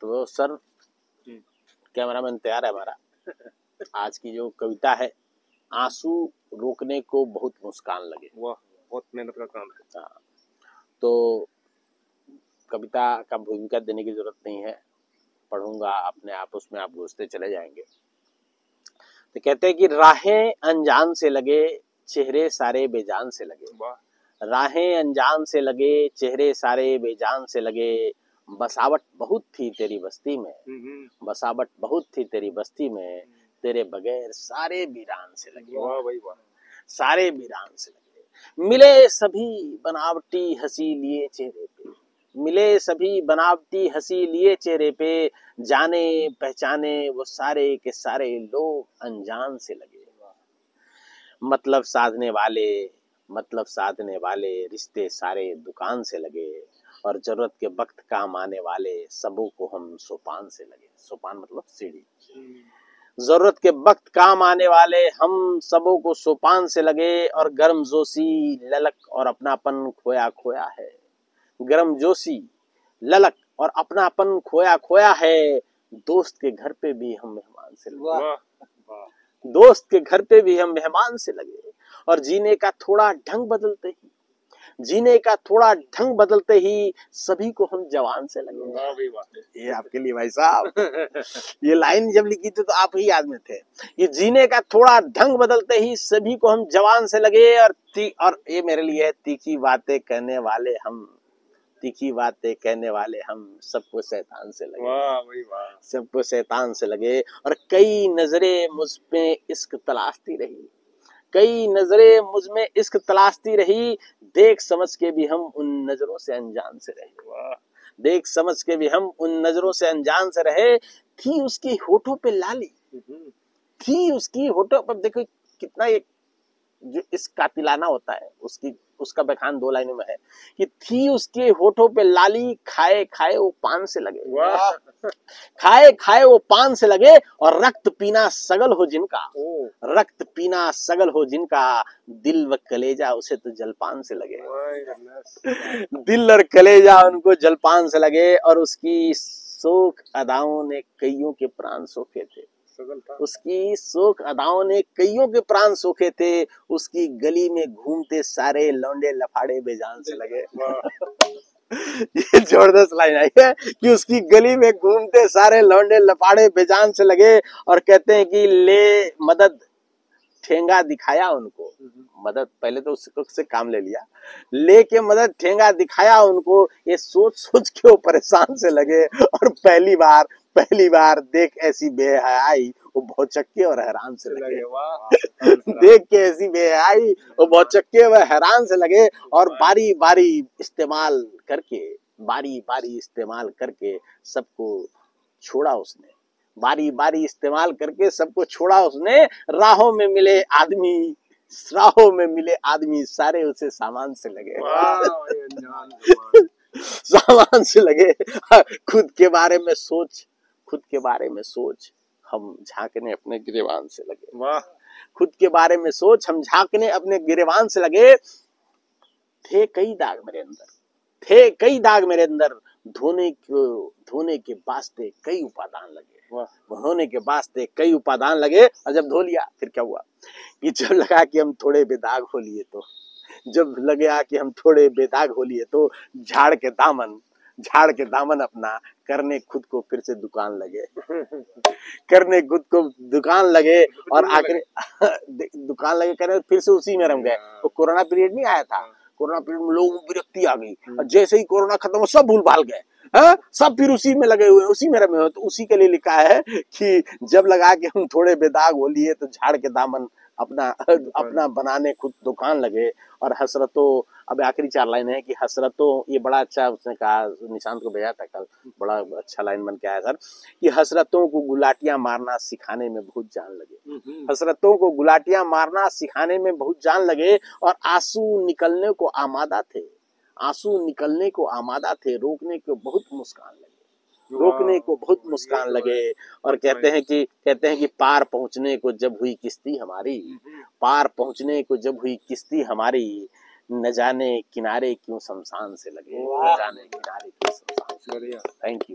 तो sir cameraman तैयार है हमारा। आज की जो कविता है, आंसू रोकने को बहुत मुस्कान लगे। वाह, बहुत मेहनत का काम है। हाँ, तो कविता का भूमिका देने की जरूरत नहीं है, पढ़ूंगा अपने आप, उसमें आप घुसते चले जाएंगे। तो कहते हैं कि राहें अनजान से लगे, चेहरे सारे बेजान से लगे। वाह। राहें अनजान से लगे, चेहरे सारे बेजान से लगे। बसावट बहुत थी तेरी बस्ती में, बसावट बहुत थी तेरी बस्ती में, तेरे बगैर सारे वीरान से लगे। वाह भाई वाह। सारे वीरान से लगे। मिले सभी बनावटी हंसी लिए चेहरे पे, मिले सभी बनावटी हंसी लिए चेहरे पे, जाने पहचाने वो सारे के सारे लोग अनजान से लगे। मतलब साधने वाले रिश्ते सारे दुकान से लगे, और जरूरत के वक्त काम आने वाले सबों को हम सोपान से लगे। सोपान मतलब सीढ़ी। जरूरत के वक्त काम आने वाले हम सबों को सोपान से लगे, और गर्मजोशी ललक और अपनापन खोया खोया है। गर्मजोशी ललक और अपनापन खोया खोया है, दोस्त के घर पे भी हम मेहमान से लगे। दोस्त के घर पे भी हम मेहमान से लगे, और जीने का थोड़ा ढंग बदलते ही सभी को हम जवान से लगे। ये आपके लिए भाई साहब। ये लाइन जब लिखी थी तो आप ही याद में थे। ये जीने का थोड़ा ढंग बदलते ही सभी को हम जवान से लगे, और ये मेरे लिए है, तीखी बातें कहने वाले हम सबको शैतान से लगे। वाह भाई वाह। सबको शैतान से लगे, और कई नजरें मुझ पे इश्क तलाशती रही, कई नजरें मुझ में इश्क तलाशती रही, देख समझ के भी हम उन नजरों से अनजान से रहे। वाह। देख समझ के भी हम उन नजरों से अनजान से रहे। थी उसकी होठों पे लाली, थी उसकी होठों पर, देखो कितना ये जो इस कातिलाना होता है, उसका बखान 2 लाइनों में है कि थी उसके होठों पे लाली, खाए खाए वो पान से लगे। वाह। खाए खाए वो पान से लगे, और रक्त पीना सगल हो जिनका, रक्त पीना सगल हो जिनका, दिल व कलेजा उसे तो जलपान से लगे। दिल और कलेजा उनको जलपान से लगे, और उसकी शोक अदाओं ने कईयों के प्राण सोखे थे। उसकी शोक अदाओं ने कईयों के प्राण सोखे थे, उसकी गली में घूमते सारे लौंडे लफाड़े बेजान से लगे। ये जबरदस्त लाइन आई है कि उसकी गली में घूमते सारे लौंडे लफाड़े बेजान से लगे, और कहते हैं कि ले मदद ठेंगा दिखाया उनको। मदद, पहले तो उससे काम ले लिया, लेके मदद ठेंगा दिखाया उनको, ये सोच सोच के वो परेशान से लगे, और पहली बार देख ऐसी बेहयाई वो भौचक्के और हैरान से लगे। देख के ऐसी बेहयाई वो भौचक्के व हैरान से लगे, और बारी बारी इस्तेमाल करके सबको छोड़ा उसने। बारी बारी इस्तेमाल करके सबको छोड़ा उसने, राहों में मिले आदमी सारे उसे सामान से लगे। सामान से लगे। खुद के बारे में सोच हम झांकने अपने गिरेबान से लगे। वाह। खुद के बारे में सोच हम झांकने अपने गिरेबान से लगे। थे कई दाग मेरे अंदर, धोने के वास्ते कई उपादान लगे। और जब धो लिया फिर क्या हुआ कि जब लगा कि हम थोड़े बेदाग हो लिए तो झाड़ के दामन अपना करने खुद को फिर से दुकान लगे, और आखिर दुकान लगे करने फिर से उसी में रम गए। तो कोरोना पीरियड नहीं आया था, कोरोना पीरियड में लोगों को विरक्ति आ गई, और जैसे ही कोरोना खत्म हो सब भूल भाल गए, सब फिर उसी में लगे हुए, उसी में रमे हुए। तो उसी के लिए लिखा है कि जब लगा कि हम थोड़े बेदाग हो लिए तो झाड़ के दामन अपना बनाने खुद दुकान लगे। और हसरतों, अब आखिरी 4 लाइन है कि हसरतों, ये बड़ा अच्छा उसने कहा, निशांत को भेजा था कल, बड़ा अच्छा लाइन बन के आया सर, कि हसरतों को गुलाटियां मारना सिखाने में बहुत जान लगे। हसरतों को गुलाटियां मारना सिखाने में बहुत जान लगे, और आंसू निकलने को आमादा थे, रोकने को बहुत मुस्कान लगे। और कहते हैं कि पार पहुंचने को जब हुई किस्ती हमारी, न जाने किनारे क्यों शमशान से लगे। Thank you.